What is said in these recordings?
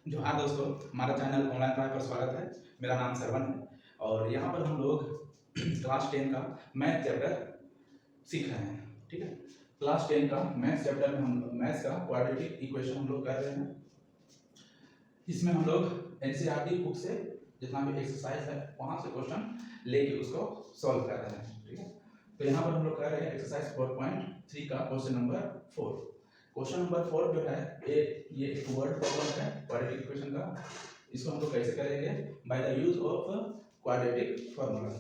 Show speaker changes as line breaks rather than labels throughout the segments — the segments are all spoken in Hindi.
जोहार दोस्तों, हमारा चैनल ऑनलाइन पढ़ाई पर स्वागत है। मेरा नाम सरवन है और यहाँ पर हम लोग क्लास 10 का मैथ चैप्टर सीख रहे हैं। ठीक है, क्लास 10 का मैथ चैप्टर में हम मैथ्स का क्वाड्रेटिक इक्वेशन हम लोग कर रहे हैं। इसमें हम लोग एनसीईआरटी बुक से जितना भी एक्सरसाइज है वहाँ से क्वेश्चन लेके उसको सॉल्व कर रहे हैं। ठीक है, तो यहाँ पर हम लोग कर रहे हैं एक्सरसाइज 4.3 का क्वेश्चन नंबर 4। क्वेश्चन नंबर 4 जो है ये एक वर्ड प्रॉब्लम है क्वाड्रेटिक इक्वेशन का। इसको हम लोग कैसे करेंगे? By the use of quadratic formula.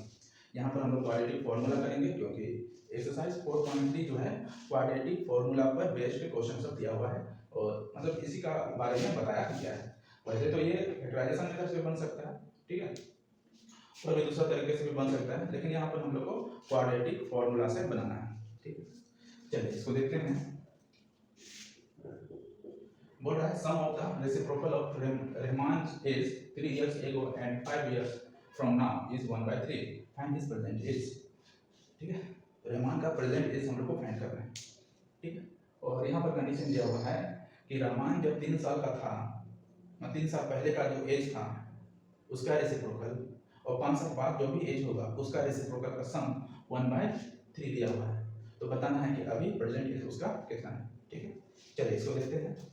यहाँ पर हम लोग क्वाड्रेटिक फार्मूला करेंगे क्योंकि एक्सरसाइज 4.3 जो है क्वाड्रेटिक फार्मूला पर बेस्ड क्वेश्चन सब दिया हुआ है और मतलब इसी का बारे में बताया गया है। वैसे तो ये फैक्टराइजेशन मेथड से बन सकता है, ठीक है, और भी दूसरा तरीके से भी बन सकता है, लेकिन यहाँ पर हम लोग को क्वाड्रेटिक फार्मूला से बनाना है। ठीक है, चलिए इसको देखते हैं। बोल रहा है sum of the reciprocal of Rahman is 3 years ago and 5 years from now is 1/3 find his present age. ठीक है, रहमान का प्रेजेंट एज हम लोग को फाइंड करना है। ठीक है, और यहाँ पर कंडीशन दिया हुआ है कि रहमान जब 3 साल का था, 3 साल पहले का जो एज था उसका रेसिप्रोकल और 5 साल बाद जो भी एज होगा उसका रेसिप्रोकल का सम 1/3 दिया हुआ है। तो बताना है कि अभी प्रेजेंट एज उसका कितना है। ठीक है, चलिए इसको देखते हैं।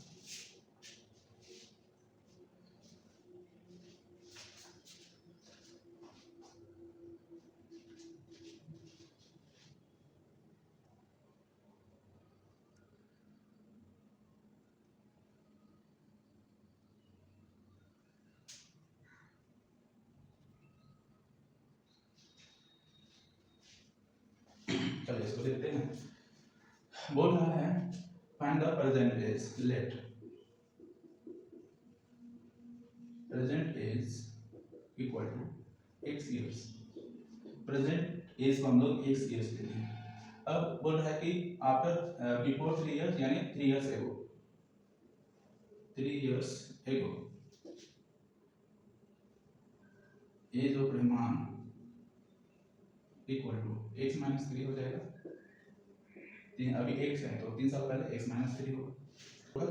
चलिए इसको देखते हैं। बोल रहा है find the present age. Let present age equal to x years। Present age को हम लोग x years लेते हैं। अब बोल रहा है कि आफ्टर बिफोर 3 years यानी 3 years एगो, 3 years ago age of Rahman equal to x - 3 हो जाएगा। अभी x है तो 3 साल पहले x - 3 होगा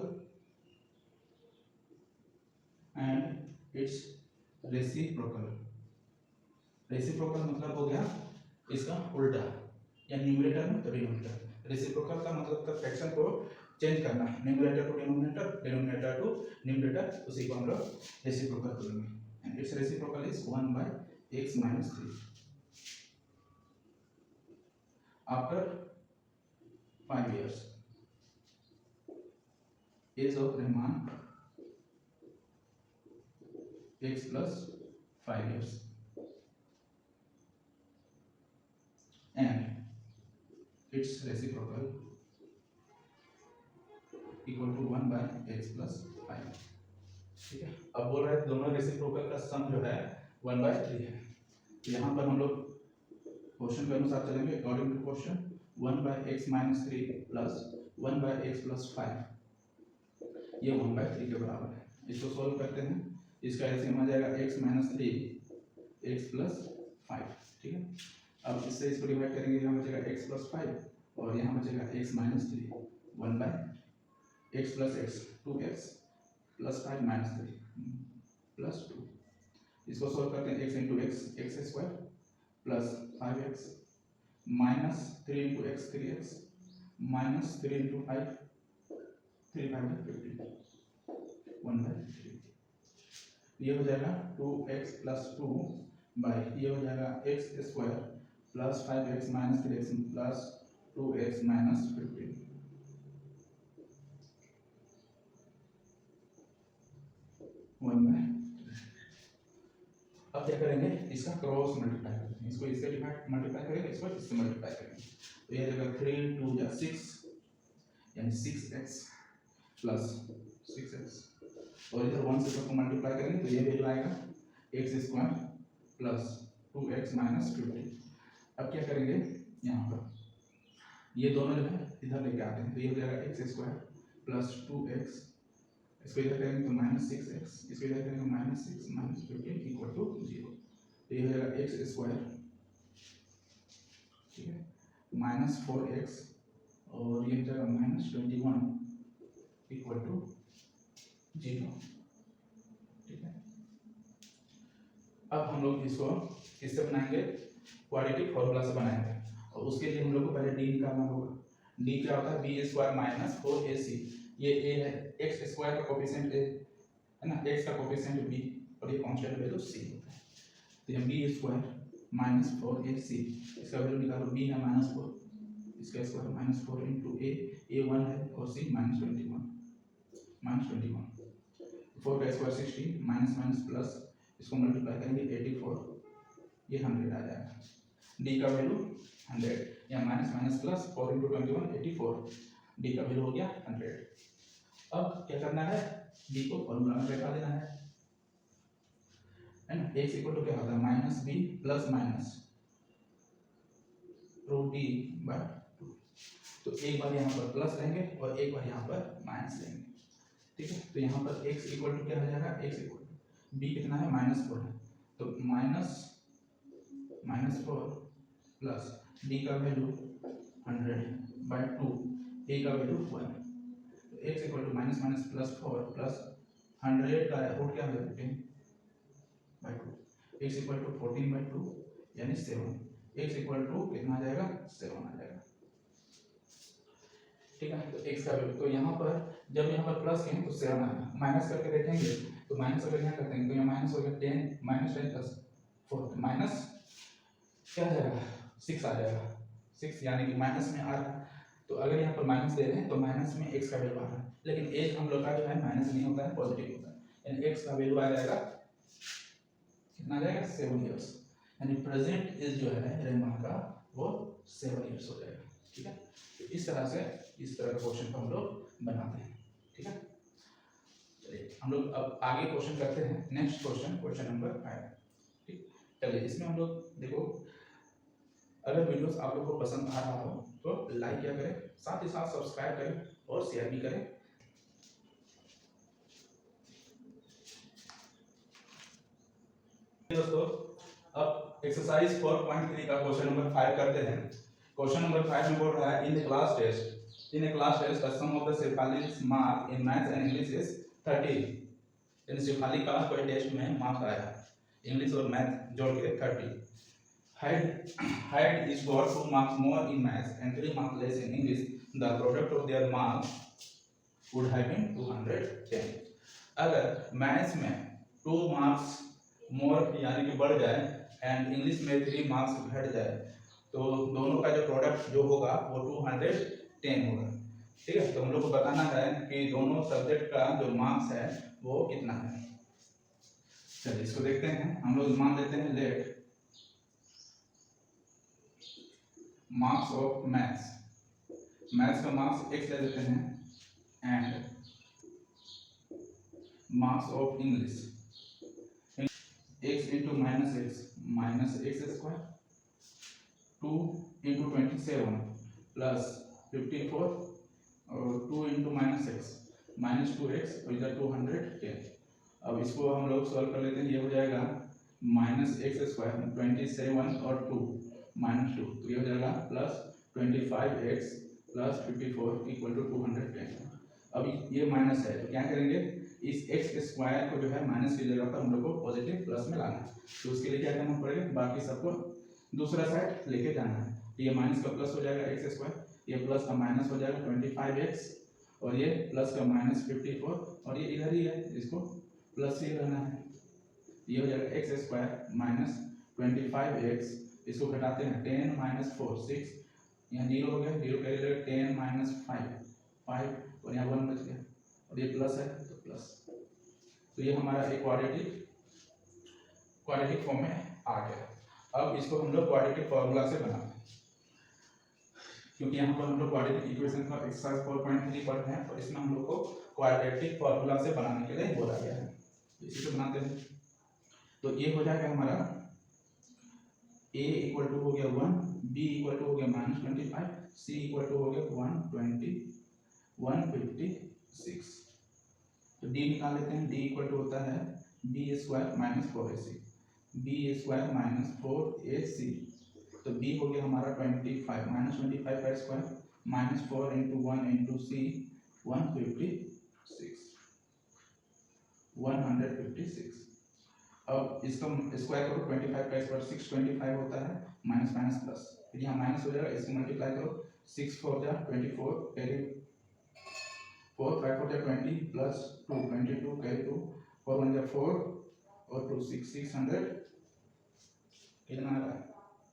एंड इट्स रेसिप्रोकल। रेसिप्रोकल मतलब हो गया इसका उल्टा या न्यूमरेटर में तो डिनोमिनेटर। रेसिप्रोकल का मतलब का फ्रैक्शन को चेंज करना, numerator to denominator, denominator to numerator, उसी को हम लोग रेसिप्रोकल बोलेंगे। And its reciprocal is 1/x - 3 after 5 years age of Rahman x plus 5 years and its reciprocal equal to 1/x plus 5। ठीक है, अब बोल रहे हैं दोनों रेसिप्रोकल का सम जो है 1/3 है। तो यहाँ पर हम लोग क्वेश्चन के अनुसार चलेंगे according to question. 1/x - 3 plus 1/x plus 5 ये 1/3 के बराबर है। इसको सॉल्व करते हैं। इसका एलसीएम आ जाएगा x - 3 x plus 5। ठीक है, अब इससे इसको डिवाइड करेंगे, यहाँ बचेगा x plus 5 और यहाँ बचेगा x - 3 1/x plus x 2x plus 5 - 3 plus 2। इसको सॉल्व करते हैं। x into x square plus 5x minus 3 into x 3x minus 3 into 5 3 5 15 1/3। ये हो जाएगा 2x plus 2 बाई ये हो जाएगा x square plus 5x minus 3x plus 2x minus 15 1/3। अब क्या करेंगे, इसका क्रॉस मल्टीप्लाई करते हैं। इसको इससे मल्टीप्लाई करेंगे, इसको इससे मल्टीप्लाई करेंगे तो ये जगह 3 2 या 6 यानी 6x प्लस 6x और इधर 1 से सबको मल्टीप्लाई करेंगे तो ये वैल्यू आएगा x square plus 2x minus 15। अब क्या करेंगे, यहाँ पर ये दोनों जो है इधर लेके आते हैं तो ये हो जाएगा x स्क्वायर प्लस 2x, इसको इधर करेंगे तो माइनस 6x, इसको इधर करेंगे माइनस 6 माइनस 15 इक्वल टू 0। तो ये हो जाएगा x स्क्वायर, ठीक है, माइनस 4x और ये हो जाएगा माइनस 21 इक्वल टू 0। हम लोग इसको किससे बनाएंगे, क्वाड्रेटिक फॉर्मूला से बनाएंगे। और उसके लिए हम लोग को पहले डी निकालना होगा। डी क्या होता है, बी स्क्वायर माइनस 4ac। ये ए है, एक्स स्क्वायर का कोफिशिएंट ए है ना, एक्स का कोफिशिएंट बी और ये कांस्टेंट वैल्यू सी होता है। तो ये बी स्क्वायर माइनस 4ac, इसका वैल्यू निकालो, बी है -4, इसका स्क्वायर -4 इंटू ए 1 है और सी -21, 4 का स्क्वायर 60, माइनस माइनस प्लस, इसको मल्टीप्लाई करेंगे 84, ये 100 आ जाएगा। डी का वैल्यू 100, या minus minus plus 4 into 21 84, D का वैल्यू हो गया 100। अब क्या करना है, डी को फॉर्मूला में बैठा देना है ना। एक्स इक्वल टू क्या होता है, minus b plus minus root d by 2। तो एक बार यहाँ पर प्लस लेंगे और एक बार यहाँ पर माइनस लेंगे, ठीक है। तो यहाँ पर x इक्वल टू क्या हो जाएगा, x इक्वल टू b कितना है, -4 है, तो -4 प्लस d का वैल्यू 100 बाय 2, a का वैल्यू 1, तो x equal to minus minus plus 4 plus 100 का रूट क्या हो जाएगा 10 by 2, x equal to 14 by 2 यानी 7, x इक्वल टू कितना आ जाएगा, 7 आ जाएगा, ठीक है। तो x का वैल्यू, तो यहाँ पर जब यहाँ पर प्लस करेंगे तो 7 आएगा, माइनस करके देखेंगे तो माइनस अगर यहाँ करते हैं तो यहाँ माइनस हो गया 10 -10 प्लस 4 माइनस क्या आ जाएगा 6 आ जाएगा, 6 यानी कि माइनस में आ रहा है। तो अगर यहाँ पर माइनस दे रहे हैं तो माइनस में x का वैल्यू आ रहा है, लेकिन एज हम लोग का जो है माइनस नहीं होता है, पॉजिटिव होता है, यानी x का वैल्यू आ जाएगा कितना आ जाएगा 7 इयर्स, यानी प्रेजेंट एज जो है रेमा का वो 7 इयर्स हो जाएगा, ठीक है। तो इस तरह का क्वेश्चन को हम लोग बनाते हैं, ठीक है। चलिए हम लोग अब आगे क्वेश्चन करते हैं, नेक्स्ट क्वेश्चन नंबर 5, ठीक। चलिए इसमें हम लोग देखो, अगर वीडियोस आप लोग को पसंद आ रहा हो तो लाइक क्या करें, साथ ही साथ सब्सक्राइब करें और शेयर भी करें। दोस्तों अब एक्सरसाइज 4.3 का क्वेश्चन नंबर 5 करते हैं। क्वेश्चन नंबर 5 में बोल रहा है, in a class test the sum of the Shefali's mark in maths and English is 30। इन शेफाली का कोई टेस्ट में मार्क्स आया है इंग्लिश और मैथ जोड़ के 30। had scored 2 marks more in maths and 3 marks less in English, the product of their marks would have been 210। अगर मैथ्स में 2 मार्क्स मोर यानी कि बढ़ जाए एंड इंग्लिश में 3 मार्क्स घट जाए तो दोनों का जो प्रोडक्ट जो होगा वो 210 होगा, ठीक है। तो हम लोग को बताना है कि दोनों सब्जेक्ट का जो मार्क्स है वो कितना है। चलिए इसको देखते हैं, हम लोग मान लेते हैं लेट मार्क्स ऑफ मैथ्स का मार्क्स x ले लेते हैं and marks of English x into minus x square 2 into 27 plus 54 और 2 इंटू माइनस एक्स -2x और इधर 210। अब इसको हम लोग सॉल्व कर लेते हैं, ये हो जाएगा -x स्क्वायर 27 और 2 -2, तो ये हो जाएगा plus 25x plus 54 equal to 210। अब ये माइनस है तो क्या करेंगे, इस x स्क्वायर को जो है माइनस की जगह पर हम लोग को पॉजिटिव प्लस में लाना है, तो उसके लिए क्या करना पड़ेगा, बाकी सबको दूसरा साइड लेके जाना है। तो ये माइनस का प्लस हो जाएगा x स्क्वायर, ये प्लस का माइनस हो जाएगा 25x और ये प्लस का -54 और ये इधर ही है, इसको प्लस ही रहना है, ये हो जाएगा x स्क्वायर माइनस 25x, इसको घटाते हैं 10 माइनस 4 6, यहाँ 0 हो गया, 0 कैरी लगेगा 10 माइनस 5 और यहाँ 1 बच गया और ये प्लस है तो प्लस, तो ये हमारा एक क्वाड्रेटिक फॉर्म में आ गया। अब इसको हम लोग क्वाड्रेटिक फार्मूला से बनाते हैं, क्योंकि यहाँ पर हम लोग क्वाड्रेटिक इक्वेशन का एक्सरसाइज 4.3 पढ़ते हैं, तो इसमें हम लोग को क्वाड्रेटिक फार्मूला से बनाने के लिए बोला गया है, इसी से बनाते हैं। तो ये हो जाएगा हमारा a इक्वल टू हो गया 1, b इक्वल टू हो गया -25, c इक्वल टू हो गया 156। तो d निकाल लेते हैं, d इक्वल टू होता है b square minus 4ac, b square minus 4ac, तो b हो गया हमारा 25 -25 का स्क्वायर -4 इंटू 1 इंटू c 156। अब इसका स्क्वायर करो 25 का स्क्वायर 625 होता है, माइनस माइनस प्लस, फिर यहाँ माइनस हो जाएगा, इसको मल्टीप्लाई करो 6 4 जा 24 कैरी 4 5 4 जा 20 प्लस 2 22 कैरी 2 4 1 जा 4 और 2 6 600 कितना आ रहा है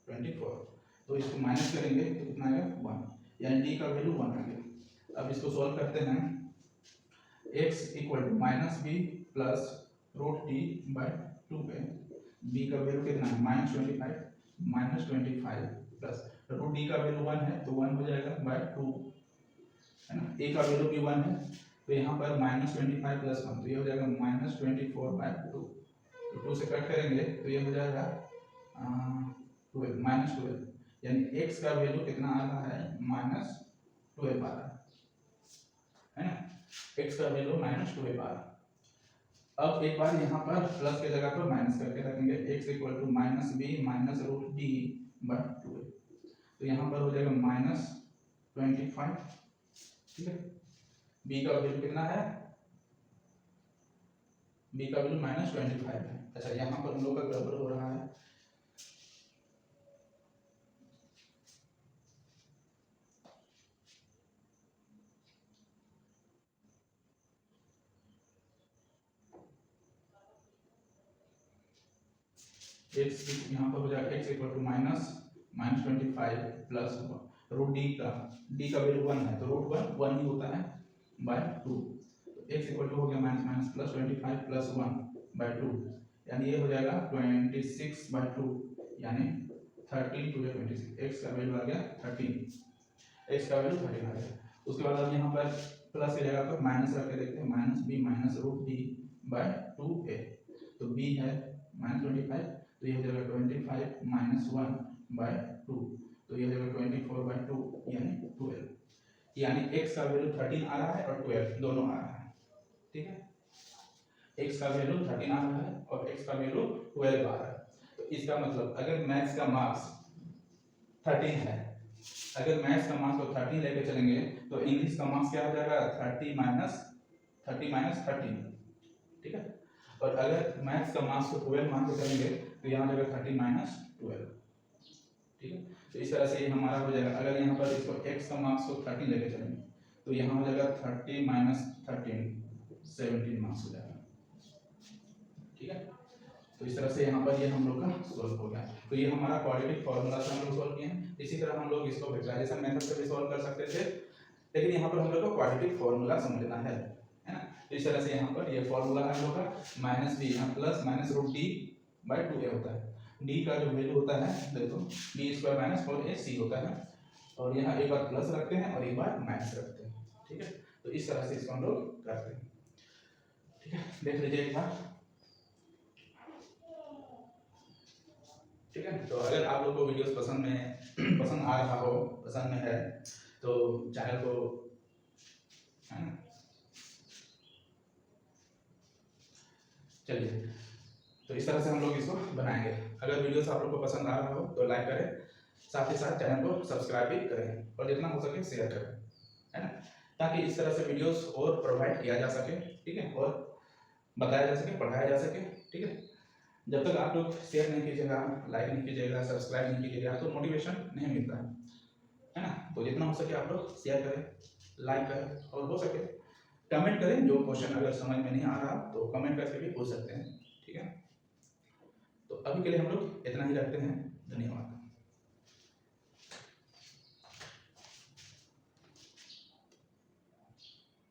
24। तो इसको माइनस करेंगे तो कितना आएगा 1, यानी डी का वैल्यू 1 आ गया। अब इसको सॉल्व करते हैं, x equal to minus b plus root d by 2a, b का वैल्यू कितना है माइनस 25 प्लस रूट डी का वैल्यू 1 है तो 1 हो जाएगा बाई 2, है ना। a का वैल्यू भी 1 है तो यहाँ पर माइनस 25 प्लस 1 तो ये हो जाएगा माइनस 24 बाई 2, तो 2 से कट करेंगे तो ये हो जाएगा 12 माइनस 12, यानी x का वैल्यू कितना आ रहा है माइनस 12 आ रहा है ना, x का वैल्यू माइनस 12 आ रहा है। अब एक बार यहाँ पर प्लस के जगह पर माइनस करके रखेंगे, x equal to minus b minus root d by 2, तो यहाँ पर हो जाएगा माइनस 25, ठीक है। b का वैल्यू कितना है, b का वैल्यू माइनस 25 है। अच्छा यहाँ पर हम लोग का गड़बड़ हो रहा है, x यहाँ पर हो जाएगा x equal to minus 25 plus root d का वैल्यू 1 है तो रूट 1 ही होता है बाय 2, तो x इक्वल टू हो गया minus minus plus 25 plus 1 by 2, यानी ये हो जाएगा 26 बाय 2, यानी 13 टू 26, x का वैल्यू आ गया 13, x का वैल्यू 13 आ गया। उसके बाद अब यहाँ पर प्लस की जगह पर माइनस रख के देखते हैं, minus b minus root d by 2a, तो b है माइनस 25 तो ये हो जाएगा 25 माइनस 1 बाय 2, तो ये हो जाएगा 24 बाय 2 यानी 12, यानी x का वैल्यू 13 आ रहा है और 12 दोनों आ रहा है, ठीक है। x का वैल्यू 13 आ रहा है और x का वैल्यू 12 आ रहा है, तो इसका मतलब अगर मैथ्स का मार्क्स 13 है, अगर मैथ्स का मार्क्स को 13 लेके चलेंगे तो इंग्लिश का मार्क्स क्या हो जाएगा 30 माइनस 13, ठीक है। और अगर मैथ्स का मार्क्स को 12 मान के चलेंगे तो यहाँ हो जाएगा 30 माइनस 12, ठीक है। तो इस तरह से ये हमारा हो जाएगा, अगर यहाँ पर इसको x का मार्क्स को 13 लेके चलेंगे तो यहाँ हो जाएगा 30 माइनस 13 17 मार्क्स हो जाएगा, ठीक है। तो इस तरह से यहाँ पर ये हम लोग का सॉल्व हो गया। तो ये हमारा क्वाड्रेटिक फॉर्मूला से हम लोग सॉल्व किए हैं। इसी तरह हम लोग इसको फैक्टराइजेशन मेथड से भी सॉल्व कर सकते थे, लेकिन यहाँ पर हम लोग को क्वाड्रेटिक फॉर्मूला समझना है ना। तो इस तरह से यहाँ पर ये फॉर्मूला है हम लोग का, माइनस बी यहाँ plus minus root d by 2a होता है। डी का जो वैल्यू होता है देखो बी स्क्वायर माइनस 4ac होता है, और यहाँ एक बार प्लस रखते हैं और एक बार माइनस रखते हैं, ठीक है। तो इस तरह से इसको हम लोग करते हैं, ठीक है। देख लीजिए एक बार, ठीक है। तो अगर आप लोग को वीडियोस पसंद आ रहा हो, पसंद में है तो चैनल को है ना, चलिए तो इस तरह से हम लोग इसको बनाएंगे। अगर वीडियोस आप लोग को पसंद आ रहा हो तो लाइक करें, साथ ही साथ चैनल को सब्सक्राइब भी करें और जितना हो सके शेयर करें, है ना, ताकि इस तरह से वीडियोस और प्रोवाइड किया जा सके, ठीक है, और बताया जा सके, पढ़ाया जा सके, ठीक है। जब तक आप लोग शेयर नहीं कीजिएगा, लाइक नहीं कीजिएगा, सब्सक्राइब नहीं कीजिएगा तो मोटिवेशन नहीं मिलता है ना। तो जितना हो सके आप लोग शेयर करें, लाइक करें और हो सके कमेंट करें। जो क्वेश्चन अगर समझ में नहीं आ रहा तो कमेंट करके भी पूछ सकते हैं, ठीक है। तो अभी के लिए हम लोग इतना ही रखते हैं, धन्यवाद।